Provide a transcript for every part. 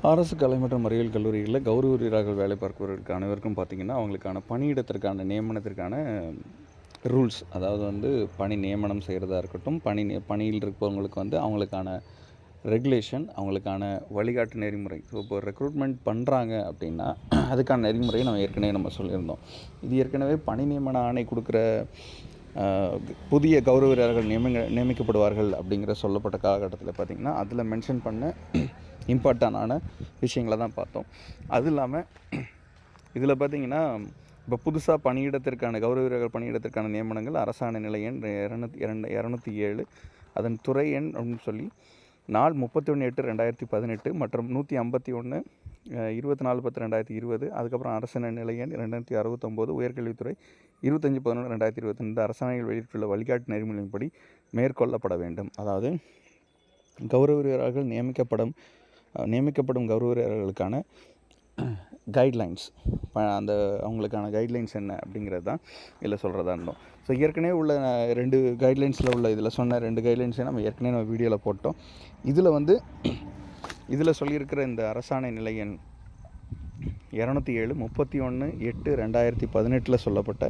அரசு கலை மற்றும் அறிவியல் கல்லூரிகளில் கௌரவ உரியராக வேலை பார்ப்பவர்களுக்கு அனைவருக்கும் பார்த்திங்கன்னா அவங்களுக்கான பணியிடத்திற்கான நியமனத்திற்கான ரூல்ஸ், அதாவது வந்து பணி நியமனம் செய்கிறதா இருக்கட்டும், பணியில் இருப்பவங்களுக்கு வந்து அவங்களுக்கான ரெகுலேஷன், அவங்களுக்கான வழிகாட்டு நெறிமுறை. ஸோ இப்போ ரெக்ரூட்மெண்ட் பண்ணுறாங்க அப்படின்னா அதுக்கான நெறிமுறையை நம்ம சொல்லியிருந்தோம். இது ஏற்கனவே பணி நியமன ஆணை கொடுக்குற புதிய கௌரவ வீரர்கள் நியமிக்கப்படுவார்கள் அப்படிங்கிற சொல்லப்பட்ட காலகட்டத்தில் பார்த்திங்கன்னா அதில் மென்ஷன் பண்ண இம்பார்ட்டண்டான விஷயங்களை தான் பார்த்தோம். அது இல்லாமல் இதில் பார்த்திங்கன்னா இப்போ புதுசாக பணியிடத்திற்கான கௌரவ வீரர்கள் பணியிடத்திற்கான நியமனங்கள் அரசாணை நிலை எண் 207 அதன் துறை எண் அப்படின்னு சொல்லி நாள் 31/8/2018 மற்றும் 151 24/10/2020 அதுக்கப்புறம் அரசாணை நிலை எண் 269 உயர்கல்வித்துறை 25/11/2020 இந்த அரசாணைகள் வெளியிட்டுள்ள வழிகாட்டு நெறிமுறையின்படி மேற்கொள்ளப்பட வேண்டும். அதாவது கௌரவ வீரர்கள் நியமிக்கப்படும் கௌரவ வீரர்களுக்கான கைட்லைன்ஸ், அந்த அவங்களுக்கான கைட்லைன்ஸ் என்ன அப்படிங்கிறது தான் இதில் சொல்கிறதா இருந்தோம். ஸோ ஏற்கனவே உள்ள 2 கைட்லைன்ஸில் உள்ள இதில் சொன்ன 2 கைட்லைன்ஸை நம்ம ஏற்கனவே வீடியோவில் போட்டோம். இதில் சொல்லியிருக்கிற இந்த அரசாணை நிலை எண் 207 31/8/2018 சொல்லப்பட்ட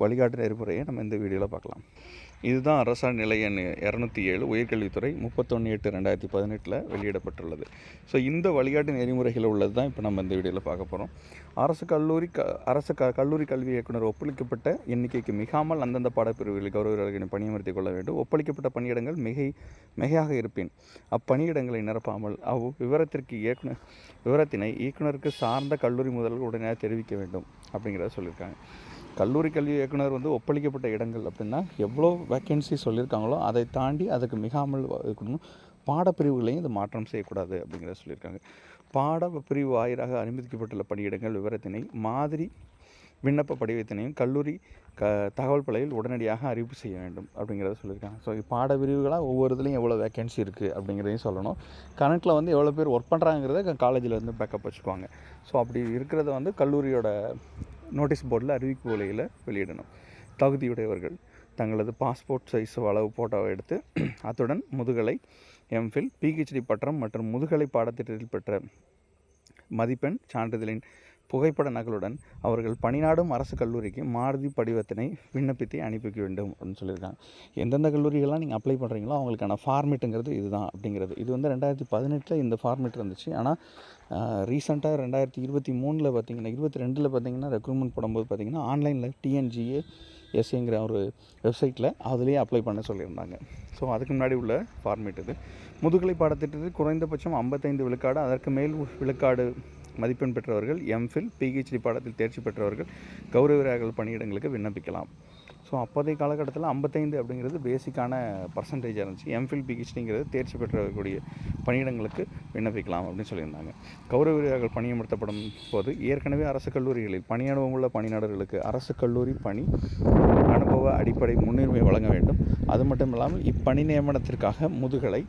வழிகாட்டு நெறிமுறையை நம்ம இந்த வீடியோவில் பார்க்கலாம். இதுதான் அரசாணை நிலை எண் 207 உயர்கல்வித்துறை 31/8/2018 வெளியிடப்பட்டுள்ளது. ஸோ இந்த வழிகாட்டு நெறிமுறைகள் உள்ளது தான் இப்போ நம்ம இந்த வீடியோவில் பார்க்க போகிறோம். அரசு கல்லூரி கல்வி இயக்குனர் ஒப்பளிக்கப்பட்ட எண்ணிக்கைக்கு மிகாமல் அந்தந்த பாடப்பிரிவுகளில் கௌரவர்களை பணியமர்த்திக் கொள்ள வேண்டும். ஒப்பளிக்கப்பட்ட பணியிடங்கள் மிகையாக இருப்பின் அப்பணியிடங்களை நிரப்பாமல் விவரத்தினை இயக்குனருக்கு சார்ந்த கல்லூரி முதல்வர் உடனடியாக தெரிவிக்க வேண்டும் அப்படிங்கிறத சொல்லியிருக்காங்க. கல்லூரி கல்வி இயக்குனர் வந்து ஒப்பளிக்கப்பட்ட இடங்கள் அப்படின்னா எவ்வளோ வேக்கன்சி சொல்லியிருக்காங்களோ அதை தாண்டி அதுக்கு மிகாமல் இருக்கணும். பாடப்பிரிவுகளையும் இது மாற்றம் செய்யக்கூடாது அப்படிங்கிறத சொல்லியிருக்காங்க. பாடப்பிரிவு வாயிலாக அனுமதிக்கப்பட்டுள்ள பணியிடங்கள் விவரத்தினை மாதிரி விண்ணப்ப படிவத்தினையும் கல்லூரி தகவல் பலகையில் உடனடியாக அறிவிப்பு செய்ய வேண்டும் அப்படிங்கிறத சொல்லியிருக்காங்க. ஸோ பாடப்பிரிவுகளாக ஒவ்வொரு இதுலேயும் எவ்வளோ வேக்கன்சி இருக்குது அப்படிங்கிறதையும் சொல்லணும். கணக்கில் வந்து எவ்வளோ பேர் ஒர்க் பண்ணுறாங்கிறத காலேஜில் வந்து பேக்கப் வச்சுக்குவாங்க. ஸோ அப்படி இருக்கிறத வந்து கல்லூரியோட நோட்டீஸ் போர்டில் அறிவிப்பு உலையில் வெளியிடணும். தகுதியுடையவர்கள் தங்களது பாஸ்போர்ட் சைஸ் அளவு ஃபோட்டோவை எடுத்து அத்துடன் முதுகலை, எம்ஃபில், பிஹெச்டி பட்டம் மற்றும் முதுகலை பாடத்திட்டத்தில் பெற்ற மதிப்பெண் சான்றிதழின் புகைப்பட நகலுடன் அவர்கள் பணிநாடும் அரசு கல்லூரிக்கு மாறுதி படிவத்தினை விண்ணப்பித்து அனுப்பிக்க வேண்டும் அப்படின்னு சொல்லியிருக்காங்க. எந்தெந்த கல்லூரிகள்லாம் நீங்கள் அப்ளை பண்ணுறீங்களோ அவங்களுக்கான ஃபார்மேட்டுங்கிறது இதுதான் அப்படிங்கிறது. இது வந்து 2018 இந்த ஃபார்மேட் இருந்துச்சு. ஆனால் ரீசெண்டாக 2023 பார்த்திங்கன்னா 22 பார்த்திங்கன்னா ரெக்ரூட்மெண்ட் போடும்போது பார்த்திங்கன்னா ஆன்லைனில் TNGA-SAங்கிற ஒரு வெப்சைட்டில் அதுலேயே அப்ளை பண்ண சொல்லியிருந்தாங்க. ஸோ அதுக்கு முன்னாடி உள்ள ஃபார்மேட் இது. முதுகலை பாடத்திட்டத்தில் குறைந்தபட்சம் 55 விழுக்காடு அதற்கு மேல் விழுக்காடு மதிப்பெண் பெற்றவர்கள், எம்ஃபில், பிஹெச்டி பாடத்தில் தேர்ச்சி பெற்றவர்கள் கௌரவ வீரர்கள் பணியிடங்களுக்கு விண்ணப்பிக்கலாம். ஸோ அப்போதைய காலகட்டத்தில் 55 அப்படிங்கிறது பேசிக்கான பர்சன்டேஜாக இருந்துச்சு. எம்ஃபில், பிஹெச்டிங்கிறது தேர்ச்சி பெற்றக்கூடிய பணியிடங்களுக்கு விண்ணப்பிக்கலாம் அப்படின்னு சொல்லியிருந்தாங்க. கௌரவ வீரர்கள் பணியமர்த்தப்படும் போது ஏற்கனவே அரசு கல்லூரிகளில் பணி அனுபவம் உள்ள பணியாளர்களுக்கு அரசு கல்லூரி பணி அனுபவ அடிப்படை முன்னுரிமை வழங்க வேண்டும். அது மட்டும் இல்லாமல் இப்பணி நியமனத்திற்காக முதுகலை,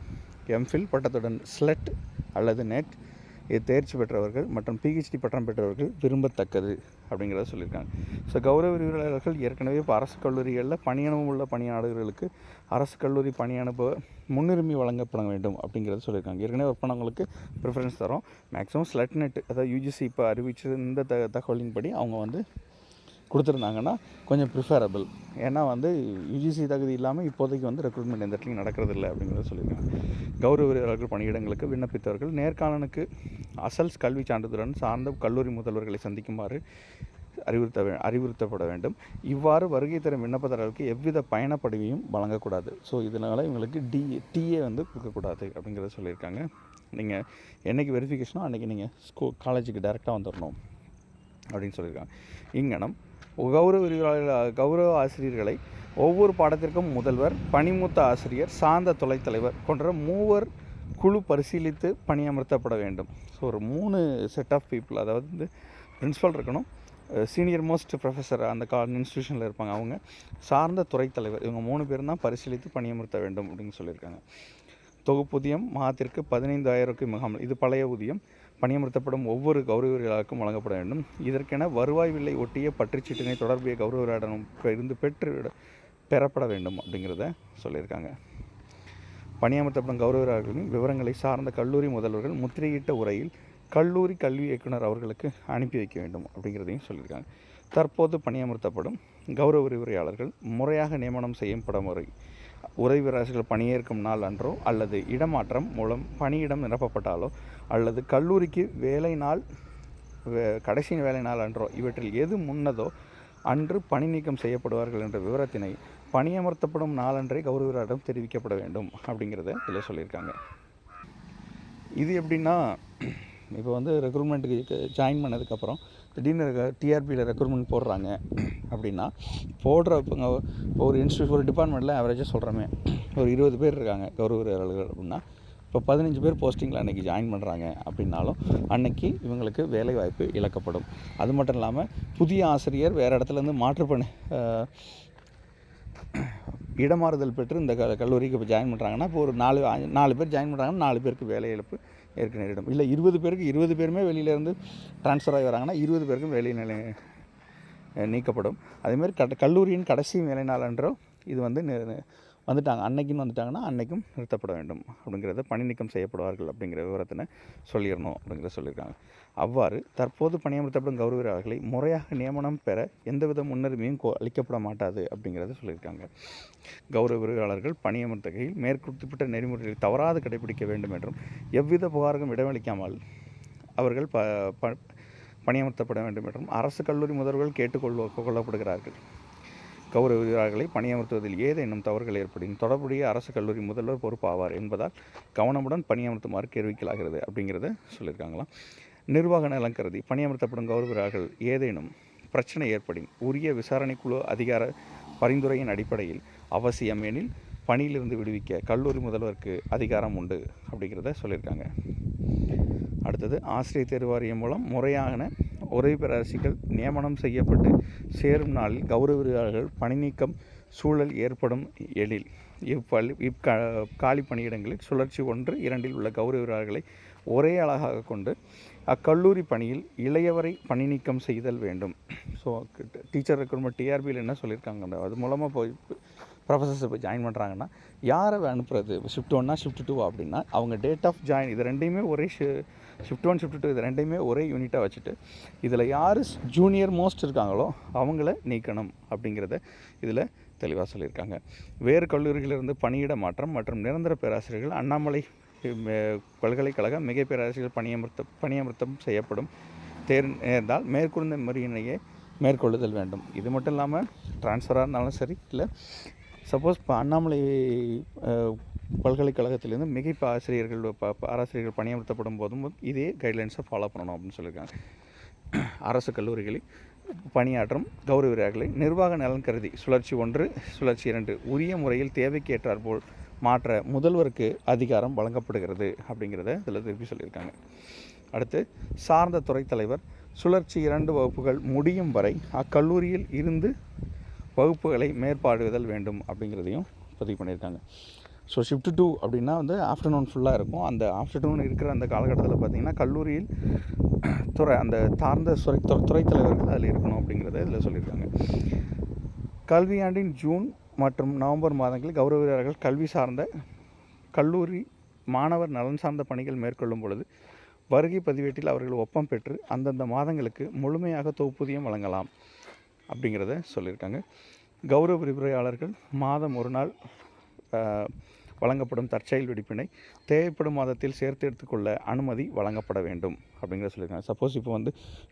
எம்ஃபில் பட்டத்துடன் ஸ்லெட் அல்லது நெட் தேர்ச்சி பெற்றவர்கள் மற்றும் பிஹெச்டி பட்டம் பெற்றவர்கள் விரும்பத்தக்கது அப்படிங்கிறத சொல்லியிருக்காங்க. ஸோ கௌரவ வீரர்கள் ஏற்கனவே இப்போ அரசு கல்லூரிகளில் பணி அனுபவம் உள்ள பணியாளர்களுக்கு அரசு கல்லூரி பணி அனுபவ முன்னுரிமை வழங்கப்பட வேண்டும் அப்படிங்கிறத சொல்லியிருக்காங்க. ஏற்கனவே ஒர்க் பண்ணவங்களுக்கு ப்ரிஃபரன்ஸ் தரோம். மேக்ஸிமம் ஸ்லெட் நெட், அதாவது யூஜிசி இப்போ அறிவிச்சது இந்த தகவலின்படி அவங்க வந்து கொடுத்துருந்தாங்கன்னா கொஞ்சம் ப்ரிஃபரபிள். ஏன்னா வந்து யூஜிசி தகுதி இல்லாமல் இப்போதைக்கு வந்து ரெக்ரூட்மெண்ட் எந்த இடத்துலையும் நடக்கிறதில்ல அப்படிங்கிறத சொல்லியிருக்காங்க. கௌரவ வீரர்கள் பணியிடங்களுக்கு விண்ணப்பித்தவர்கள் நேர்காணலுக்கு அசல் கல்வி சான்றிதழுடன் சார்ந்த கல்லூரி முதல்வர்களை சந்திக்குமாறு அறிவுறுத்தப்பட வேண்டும். இவ்வாறு வருகை தரும் விண்ணப்பதாரர்களுக்கு எவ்வித பயணப்படிவையும் வழங்கக்கூடாது. ஸோ இதனால் இவங்களுக்கு டிஏ வந்து கொடுக்கக்கூடாது அப்படிங்கிறத சொல்லியிருக்காங்க. நீங்கள் என்றைக்கு வெரிஃபிகேஷனோ அன்றைக்கி நீங்கள் காலேஜுக்கு டைரெக்டாக வந்துடணும் அப்படின்னு சொல்லியிருக்காங்க. இங்கனம் கௌரவ ஆசிரியர்களை ஒவ்வொரு பாடத்திற்கும் முதல்வர், பணிமூத்த ஆசிரியர், சார்ந்த துணைத் தலைவர் போன்ற 3 குழு பரிசீலித்து பணியமர்த்தப்பட வேண்டும். ஸோ ஒரு 3 செட் ஆஃப் பீப்புள், அதாவது வந்து பிரின்ஸிபல் இருக்கணும், சீனியர் மோஸ்ட் ப்ரொஃபஸர் அந்த இன்ஸ்டியூஷனில் இருப்பாங்க, அவங்க சார்ந்த துறை தலைவர், இவங்க 3 பேரும் தான் பரிசீலித்து பணியமர்த்த வேண்டும் அப்படின்னு சொல்லியிருக்காங்க. தொகுப்பூதியம் மாதத்திற்கு 15,000 மிகாமல், இது பழைய ஊதியம், பணியமர்த்தப்படும் ஒவ்வொரு கௌரவர்களுக்கும் வழங்கப்பட வேண்டும். இதற்கென வருவாய் வில்லை ஒட்டிய பற்றுச்சீட்டினை தொடர்புடைய கௌரவரிடம் இருந்து பெறப்பட வேண்டும் அப்படிங்கிறத சொல்லியிருக்காங்க. பணியமர்த்தப்படும் கௌரவ வீரர்களின் விவரங்களை சார்ந்த கல்லூரி முதல்வர்கள் முத்திரையிட்ட உரையில் கல்லூரி கல்வி இயக்குனர் அவர்களுக்கு அனுப்பி வைக்க வேண்டும் அப்படிங்கிறதையும் சொல்லியிருக்காங்க. தற்போது பணியமர்த்தப்படும் கௌரவ விரிவுரையாளர்கள் முறையாக நியமனம் செய்யப்படும் உதவியாளர்கள் பணியேற்கும் நாள் அன்றோ அல்லது இடமாற்றம் மூலம் பணியிடம் நிரப்பப்பட்டாலோ அல்லது கல்லூரிக்கு வேலை நாள் கடைசி வேலை நாள் அன்றோ இவற்றில் எது முன்னதோ அன்று பணி நீக்கம் செய்யப்படுவார்கள் என்ற விவரத்தினை பணியமர்த்தப்படும் நாளன்றே கௌரவரிடம் தெரிவிக்கப்பட வேண்டும் அப்படிங்கிறத இதில் சொல்லியிருக்காங்க. இது எப்படின்னா, இப்போ வந்து ரெக்ரூட்மெண்ட்டுக்கு ஜாயின் பண்ணதுக்கப்புறம் திடீர்னு டிஆர்பியில் ரெக்ரூட்மெண்ட் போடுறாங்க அப்படின்னா, போடுறப்பங்க இப்போ ஒரு இன்ஸ்டியூட் ஒரு டிபார்ட்மெண்ட்டில் ஆவரேஜாக சொல்கிறோமே ஒரு 20 பேர் இருக்காங்க கௌரவர்கள் அப்படின்னா, இப்போ 15 பேர் போஸ்டிங்கில் அன்றைக்கி ஜாயின் பண்ணுறாங்க அப்படின்னாலும் அன்றைக்கி இவங்களுக்கு வேலை வாய்ப்பு இழக்கப்படும். அது மட்டும் இல்லாமல் புதிய ஆசிரியர் வேறு இடத்துலேருந்து மாற்றுப்பணி இடமாறுதல் பெற்று இந்த கல்லூரிக்கு இப்போ ஜாயின் பண்ணுறாங்கன்னா, இப்போ ஒரு 4 பேர் ஜாயின் பண்ணுறாங்கன்னா 4 பேருக்கு வேலை இழப்பு ஏற்க நேரிடும். இல்லை 20 பேருக்கு 20 பேருமே வெளியிலேருந்து ட்ரான்ஸ்ஃபர் ஆகி வராங்கன்னா 20 பேருக்கும் வேலை நீக்கப்படும். அதேமாதிரி கல்லூரியின் கடைசி வேலை நாள் அன்றோ இது வந்து வந்துட்டாங்க அன்னைக்குன்னு வந்துட்டாங்கன்னா அன்றைக்கும் நிறுத்தப்பட வேண்டும் அப்படிங்கிறத பணி நீக்கம் செய்யப்படுவார்கள் அப்படிங்கிற விவரத்தினை சொல்லிடணும் அப்படிங்கிறத சொல்லியிருக்காங்க. அவ்வாறு தற்போது பணியமர்த்தப்படும் கௌரவ வீரர்களை முறையாக நியமனம் பெற எந்தவித முன்னுரிமையும் அளிக்கப்பட மாட்டாது அப்படிங்கிறத சொல்லியிருக்காங்க. கௌரவ விரிவுரையாளர்கள் பணியமர்த்துகையில் மேற்குறிப்பிட்ட நெறிமுறைகளை தவறாது கடைபிடிக்க வேண்டும் என்றும் எவ்வித புகாருக்கும் இடமளிக்காமல் அவர்கள் பணியமர்த்தப்பட வேண்டும் என்றும் அரசு கல்லூரி முதல்வர்கள் கேட்டுக்கொள்ளப்படுகிறார்கள். கௌரவ விரிவுரையாளர்களை பணியமர்த்துவதில் ஏதேனும் தவறுகள் ஏற்படின் தொடர்புடைய அரசு கல்லூரி முதல்வர் பொறுப்பாவார் என்பதால் கவனமுடன் பணியமர்த்துமாறு தெரிவிக்கலாகிறது அப்படிங்கிறத சொல்லியிருக்காங்களாம். நிர்வாக நலன் கருதி பணியமர்த்தப்படும் கௌரவ வீரர்கள் ஏதேனும் பிரச்சனை ஏற்படின் உரிய விசாரணை குழு அதிகார பரிந்துரையின் அடிப்படையில் அவசியம் எனில் பணியிலிருந்து விடுவிக்க கல்லூரி முதல்வருக்கு அதிகாரம் உண்டு அப்படிங்கிறத சொல்லியிருக்காங்க. அடுத்தது ஆசிரியர் தேர்வு வாரியம் மூலம் முறையான உதவி பேராசிரியர்கள் நியமனம் செய்யப்பட்டு சேரும் நாளில் கௌரவ விரிவுரையாளர்கள் பணி நீக்கம் சூழல் ஏற்படும் எனில் காலி பணியிடங்களில் சுழற்சி 1-2 உள்ள கௌரவ விரிவுரையாளர்களை ஒரே அழகாக கொண்டு அக்கல்லூரி பணியில் இளையவரை பணி நீக்கம் செய்தல் வேண்டும். ஸோ டீச்சர் ரெக்ரூட்மெண்ட் டிஆர்பியில் என்ன சொல்லியிருக்காங்க, அது மூலமாக போய் ப்ரொஃபஸர்ஸ் இப்போ ஜாயின் பண்ணுறாங்கன்னா யாரை அனுப்புறது, ஷிஃப்ட் 1 ஷிஃப்ட் 2 அப்படின்னா அவங்க டேட் ஆஃப் ஜாயின் இது ரெண்டையுமே ஒரே ஷிஃப்ட் 1 ஷிஃப்ட் 2 இது ரெண்டையுமே ஒரே யூனிட்டாக வச்சுட்டு இதில் யார் ஜூனியர் மோஸ்ட் இருக்காங்களோ அவங்கள நீக்கணும் அப்படிங்கிறத இதில் தெளிவாக சொல்லியிருக்காங்க. வேறு கல்லூரிகளிலிருந்து பணியிட மாற்றம் மற்றும் நிரந்தர பேராசிரியர்கள் அண்ணாமலை பல்கலைக்கழக மிகை பேராசிரியர்கள் பணியமர்த்தம் செய்யப்படும் நேர்ந்தால் மேற்கொண்ட முறையினையே மேற்கொள்ளுதல் வேண்டும். இது மட்டும் இல்லாமல் ட்ரான்ஸ்ஃபராக இருந்தாலும் சரி, இல்லை சப்போஸ் இப்போ அண்ணாமலை பல்கலைக்கழகத்திலேருந்து மிகை ஆசிரியர்கள் ஆசிரியர்கள் பணியமர்த்தப்படும் போதும் இதே கைட்லைன்ஸை ஃபாலோ பண்ணணும் அப்படின்னு சொல்லியிருக்காங்க. அரசு கல்லூரிகளில் பணியாற்றும் கௌரவ வீரர்களை நிர்வாக நலன் கருதி சுழற்சி 1 சுழற்சி 2 உரிய முறையில் தேவைக்கு ஏற்றாற்போல் மாற்ற முதல்வருக்கு அதிகாரம் வழங்கப்படுகிறது அப்படிங்கிறத இதில் திருப்பி சொல்லியிருக்காங்க. அடுத்து சார்ந்த துறை தலைவர் சுழற்சி 2 வகுப்புகள் முடியும் வரை அக்கல்லூரியில் இருந்து வகுப்புகளை மேற்பார்வையிடல் வேண்டும் அப்படிங்கிறதையும் பதிவு பண்ணியிருக்காங்க. ஸோ ஷிஃப்ட் 2 அப்படின்னா வந்து ஆஃப்டர்நூன் ஃபுல்லாக இருக்கும். அந்த ஆஃப்டர்நூன் இருக்கிற அந்த காலகட்டத்தில் பார்த்திங்கன்னா கல்லூரியில் அந்த சார்ந்த துறை தலைவர்கள் அதில் இருக்கணும் அப்படிங்கிறத இதில் சொல்லியிருக்காங்க. கல்வியாண்டின் ஜூன் மற்றும் நவம்பர் மாதங்களில் கௌரவ வீரர்கள் கல்வி சார்ந்த கல்லூரி மாணவர் நலன் சார்ந்த பணிகள் மேற்கொள்ளும் பொழுது வருகை பதிவேட்டில் அவர்கள் ஒப்பம் பெற்று அந்தந்த மாதங்களுக்கு முழுமையாக தொகுப்பூதியம் வழங்கலாம் அப்படிங்கிறத சொல்லியிருக்காங்க. கௌரவ விரிவுரையாளர்கள் மாதம் ஒரு நாள் வழங்கப்படும் தற்செயல் விடுப்பினை தேவைப்படும் மாதத்தில் சேர்த்து எடுத்துக்கொள்ள அனுமதி வழங்கப்பட வேண்டும் அப்படிங்கிறத சொல்லியிருக்காங்க. சப்போஸ் இப்போ வந்து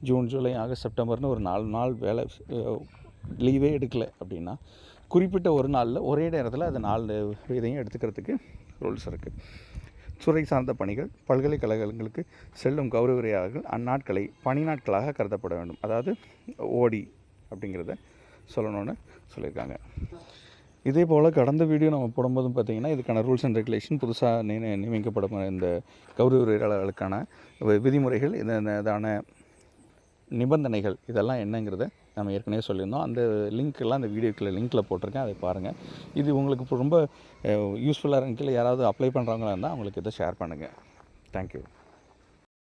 ஜூன், ஜூலை, ஆகஸ்ட், செப்டம்பர்னு ஒரு 4 நாள் வேலை லீவே எடுக்கலை அப்படின்னா குறிப்பிட்ட ஒரு நாளில் ஒரே நேரத்தில் அது 4 இதையும் எடுத்துக்கிறதுக்கு ரூல்ஸ் இருக்குது. துறை சார்ந்த பணிகள் பல்கலைக்கழகங்களுக்கு செல்லும் கௌரவ வீரர்கள் அந்நாட்களை பணி நாட்களாக கருதப்பட வேண்டும். அதாவது ஓடி அப்படிங்கிறத சொல்லணும்னு சொல்லியிருக்காங்க. இதே போல் கடந்த வீடியோ நம்ம போடும்போதும் பார்த்திங்கன்னா இதுக்கான ரூல்ஸ் அண்ட் ரெகுலேஷன் புதுசாக நியமிக்கப்படும் இந்த கௌரவ வீரர்களுக்கான விதிமுறைகள் இதான நிபந்தனைகள் இதெல்லாம் என்னங்கிறத நம்ம ஏற்கனவே சொல்லியிருந்தோம். அந்த லிங்க்கெல்லாம் அந்த வீடியோக்குள்ள லிங்க்கில் போட்டிருக்கேன், அதை பாருங்கள். இது உங்களுக்கு ரொம்ப யூஸ்ஃபுல்லாக இருந்துச்சு. யாராவது அப்ளை பண்ணுறவங்களா இருந்தால் அவங்களுக்கு இதை ஷேர் பண்ணுங்கள். தேங்க்யூ.